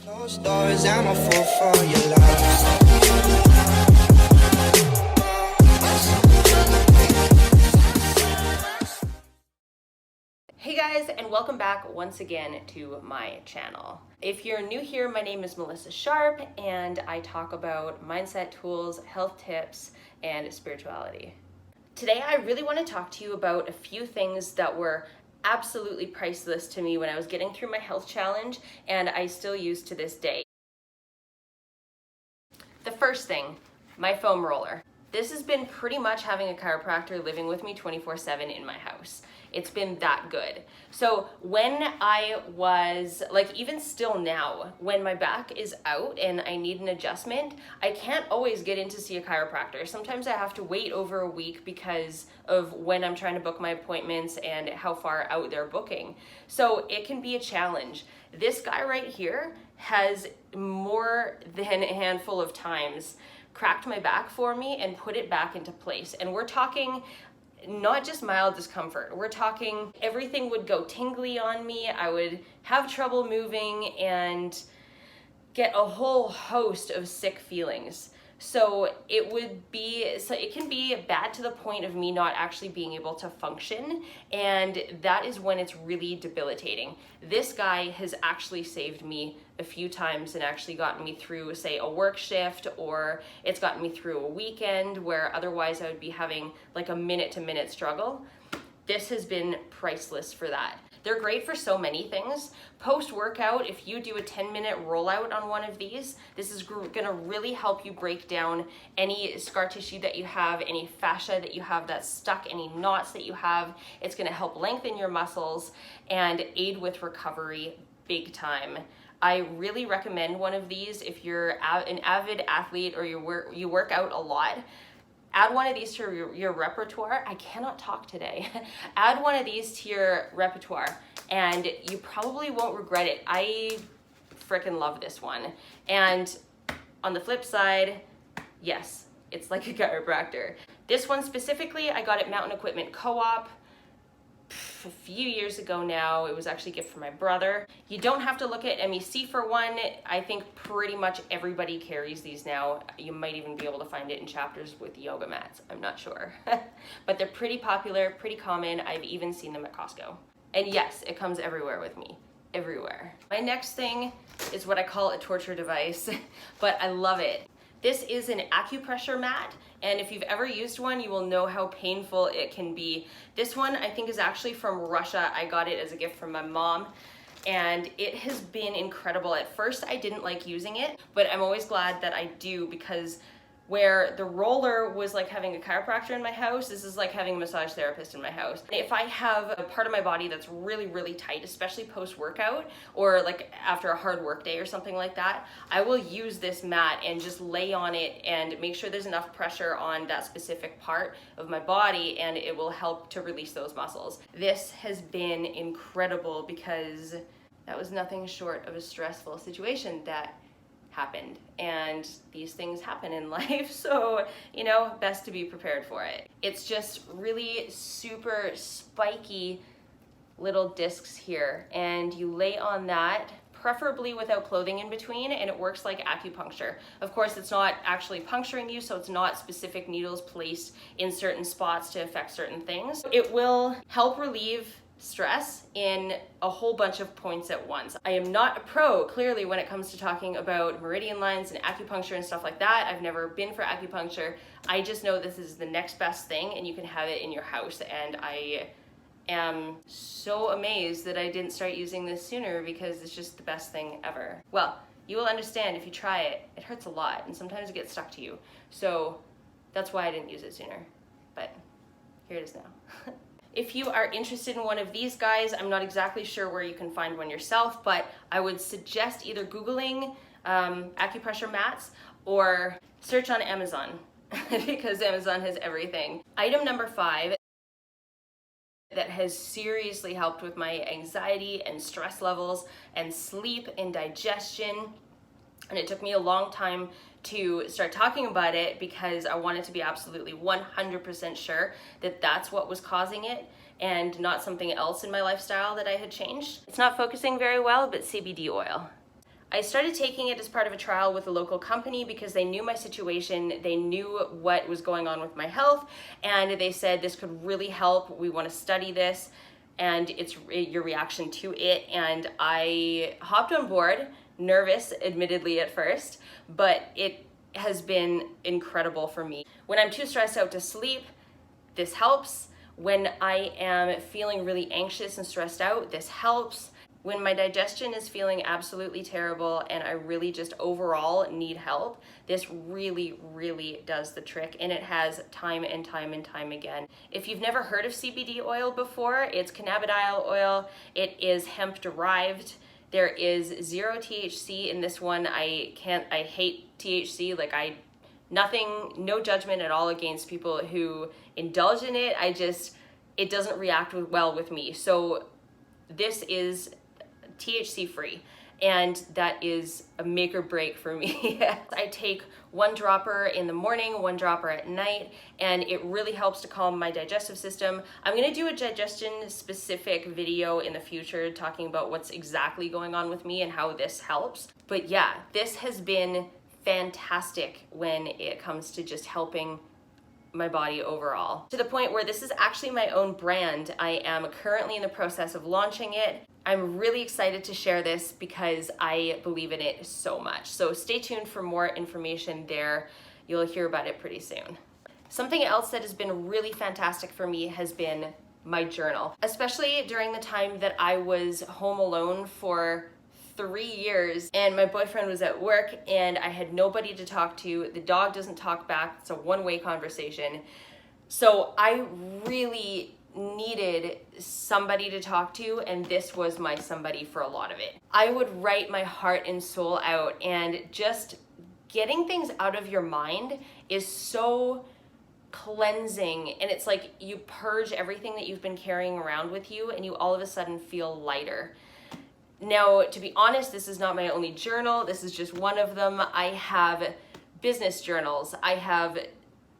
Closed doors, I'm a fool for your love. Hey guys, and welcome back once again to my channel. If you're new here, my name is Melissa Sharp, and I talk about mindset tools, health tips, and spirituality. Today, I really want to talk to you about a few things that were absolutely priceless to me when I was getting through my health challenge, and I still use to this day. The first thing, my foam roller. This has been pretty much having a chiropractor living with me 24/7 in my house. It's been that good. So when I was, like even still now, when my back is out and I need an adjustment, I can't always get in to see a chiropractor. Sometimes I have to wait over a week because of when I'm trying to book my appointments and how far out they're booking. So it can be a challenge. This guy right here has more than a handful of times cracked my back for me and put it back into place. And we're talking not just mild discomfort. We're talking everything would go tingly on me. I would have trouble moving and get a whole host of sick feelings. So it can be bad to the point of me not actually being able to function, and that is when it's really debilitating. This guy has actually saved me a few times and actually gotten me through, say, a work shift, or it's gotten me through a weekend where otherwise I would be having like a minute-to-minute struggle. This has been priceless for that. They're great for so many things. Post-workout, if you do a 10-minute rollout on one of these, this is gonna really help you break down any scar tissue that you have, any fascia that you have that's stuck, any knots that you have. It's gonna help lengthen your muscles and aid with recovery big time. I really recommend one of these if you're an avid athlete or you work out a lot. Add one of these to your repertoire. I cannot talk today. Add one of these to your repertoire and you probably won't regret it. I freaking love this one. And on the flip side, yes, it's like a chiropractor. This one specifically, I got at Mountain Equipment Co-op a few years ago now. It was actually a gift from my brother. You don't have to look at MEC for one. I think pretty much everybody carries these now. You might even be able to find it in chapters with yoga mats. I'm not sure. But they're pretty popular, pretty common. I've even seen them at Costco. And yes, it comes everywhere with me. Everywhere. My next thing is what I call a torture device, but I love it. This is an acupressure mat, and if you've ever used one, you will know how painful it can be. This one, I think, is actually from Russia. I got it as a gift from my mom, and it has been incredible. At first, I didn't like using it, but I'm always glad that I do, because where the roller was like having a chiropractor in my house, this is like having a massage therapist in my house. If I have a part of my body that's really, really tight, especially post-workout or like after a hard work day or something like that, I will use this mat and just lay on it and make sure there's enough pressure on that specific part of my body, and it will help to release those muscles. This has been incredible because that was nothing short of a stressful situation that happened, and these things happen in life, so best to be prepared for it. It's just really super spiky little discs here, and you lay on that, preferably without clothing in between, and it works like acupuncture. Of course, it's not actually puncturing you, so it's not specific needles placed in certain spots to affect certain things. It will help relieve stress in a whole bunch of points at once. I am not a pro, clearly, when it comes to talking about meridian lines and acupuncture and stuff like that. I've never been for acupuncture. I just know this is the next best thing, and you can have it in your house, and I am so amazed that I didn't start using this sooner, because it's just the best thing ever. Well, you will understand if you try it. It hurts a lot, and sometimes it gets stuck to you. So that's why I didn't use it sooner, but here it is now. If you are interested in one of these guys, I'm not exactly sure where you can find one yourself, but I would suggest either Googling acupressure mats or search on Amazon because Amazon has everything. Item number 5 that has seriously helped with my anxiety and stress levels and sleep and digestion, and it took me a long time to start talking about it because I wanted to be absolutely 100% sure that that's what was causing it and not something else in my lifestyle that I had changed. It's not focusing very well, but CBD oil. I started taking it as part of a trial with a local company because they knew my situation, they knew what was going on with my health, and they said this could really help. We want to study this and it's your reaction to it. And I hopped on board, nervous admittedly at first, but it has been incredible for me. When I'm too stressed out to sleep, this helps. When I am feeling really anxious and stressed out, this helps. When my digestion is feeling absolutely terrible and I really just overall need help, this really, really does the trick, and it has time and time and time again. If you've never heard of CBD oil before, it's cannabidiol oil. It is hemp derived. There is 0 THC in this one. I hate THC. No judgment at all against people who indulge in it. It doesn't react well with me. So this is THC free, and that is a make or break for me. I take 1 dropper in the morning, 1 dropper at night, and it really helps to calm my digestive system. I'm gonna do a digestion specific video in the future talking about what's exactly going on with me and how this helps. But yeah, this has been fantastic when it comes to just helping my body overall, to the point where this is actually my own brand. I am currently in the process of launching it. I'm really excited to share this because I believe in it so much. So stay tuned for more information there. You'll hear about it pretty soon. Something else that has been really fantastic for me has been my journal, especially during the time that I was home alone for 3 years and my boyfriend was at work and I had nobody to talk to. The dog doesn't talk back. It's a one-way conversation. So I really needed somebody to talk to, and this was my somebody for a lot of it. I would write my heart and soul out, and just getting things out of your mind is so cleansing, and it's like you purge everything that you've been carrying around with you and you all of a sudden feel lighter. Now, to be honest, this is not my only journal. This is just one of them. I have business journals. I have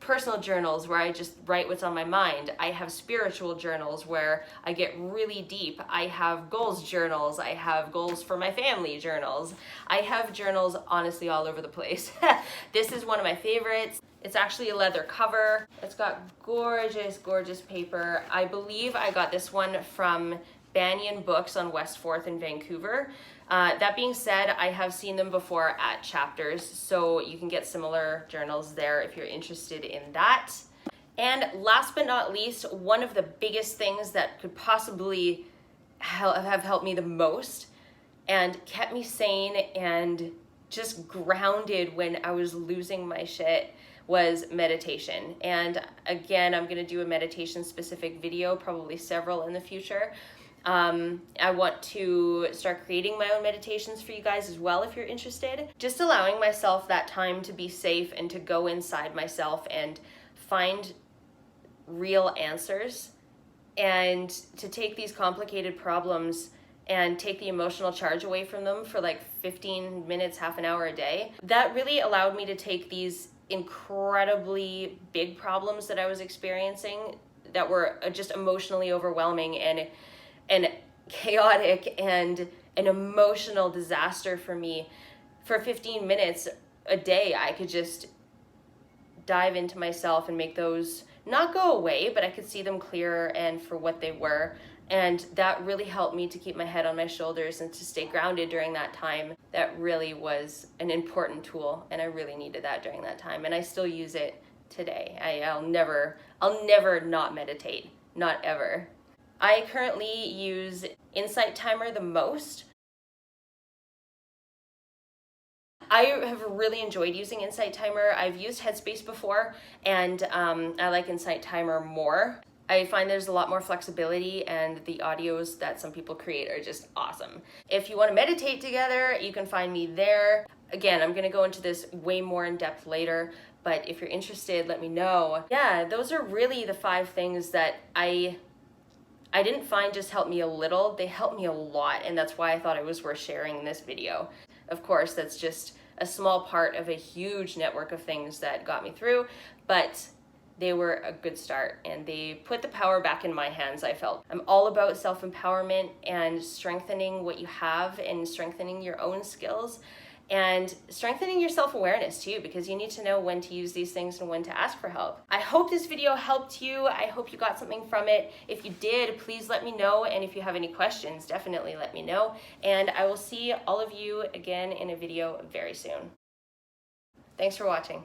personal journals where I just write what's on my mind. I have spiritual journals where I get really deep. I have goals journals. I have goals for my family journals. I have journals honestly all over the place. This is one of my favorites. It's actually a leather cover. It's got gorgeous, gorgeous paper. I believe I got this one from Banyan Books on West 4th in Vancouver. That being said, I have seen them before at Chapters, so you can get similar journals there if you're interested in that. And last but not least, one of the biggest things that could possibly have helped me the most and kept me sane and just grounded when I was losing my shit was meditation. And again, I'm gonna do a meditation specific video, probably several in the future. I want to start creating my own meditations for you guys as well if you're interested. Just allowing myself that time to be safe and to go inside myself and find real answers, and to take these complicated problems and take the emotional charge away from them for like 15 minutes, half an hour a day. That really allowed me to take these incredibly big problems that I was experiencing that were just emotionally overwhelming and chaotic and an emotional disaster for me. For 15 minutes a day, I could just dive into myself and make those not go away, but I could see them clearer and for what they were. And that really helped me to keep my head on my shoulders and to stay grounded during that time. That really was an important tool, and I really needed that during that time, and I still use it today. I'll never not meditate, not ever. I currently use Insight Timer the most. I have really enjoyed using Insight Timer. I've used Headspace before, and I like Insight Timer more. I find there's a lot more flexibility, and the audios that some people create are just awesome. If you want to meditate together, you can find me there. Again, I'm going to go into this way more in depth later, but if you're interested, let me know. Yeah, those are really the 5 things that I didn't find just helped me a little. They helped me a lot, and that's why I thought it was worth sharing in this video. Of course, that's just a small part of a huge network of things that got me through, but they were a good start, and they put the power back in my hands, I felt. I'm all about self-empowerment and strengthening what you have and strengthening your own skills and strengthening your self-awareness too, because you need to know when to use these things and when to ask for help. I hope this video helped you. I hope you got something from it. If you did, please let me know. And if you have any questions, definitely let me know. And I will see all of you again in a video very soon. Thanks for watching.